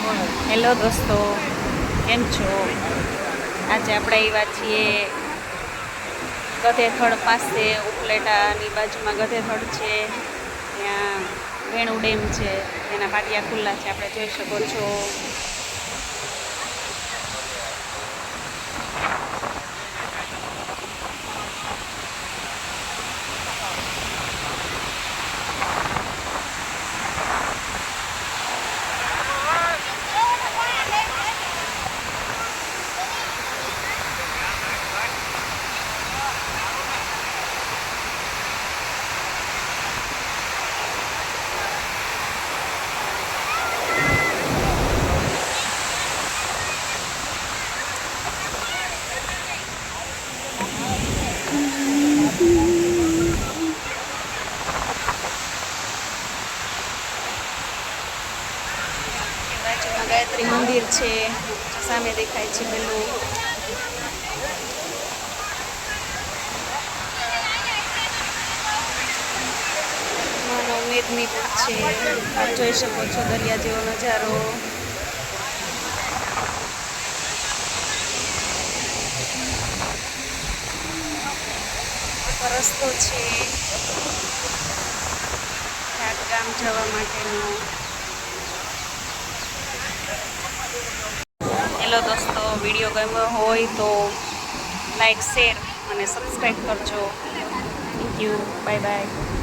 Hello દોસ્તો, કેમ છો? આજે આપણે આવ્યા છીએ ગધેથડ પાસે. ઉપલેટાની બાજુમાં ગધેથડ છે, ત્યાં વેણુ ડેમ છે, એના પાટિયા ખુલ્લા છે, આપણે જોઈ શકો છો. બાજુમાં ગાયત્રી મંદિર છે, સામે દેખાય છે પેલું. માનવ મેદનીપુર છે, આપ જોઈ શકો છો દરિયા જેવો નજારો. રસ્તો છે ઘાટ ગામ જવા માટેનો. હેલો દોસ્તો, વિડીયો ગમ્યો હોય તો લાઈક, શેર અને સબસ્ક્રાઈબ કરજો. Thank you, bye bye.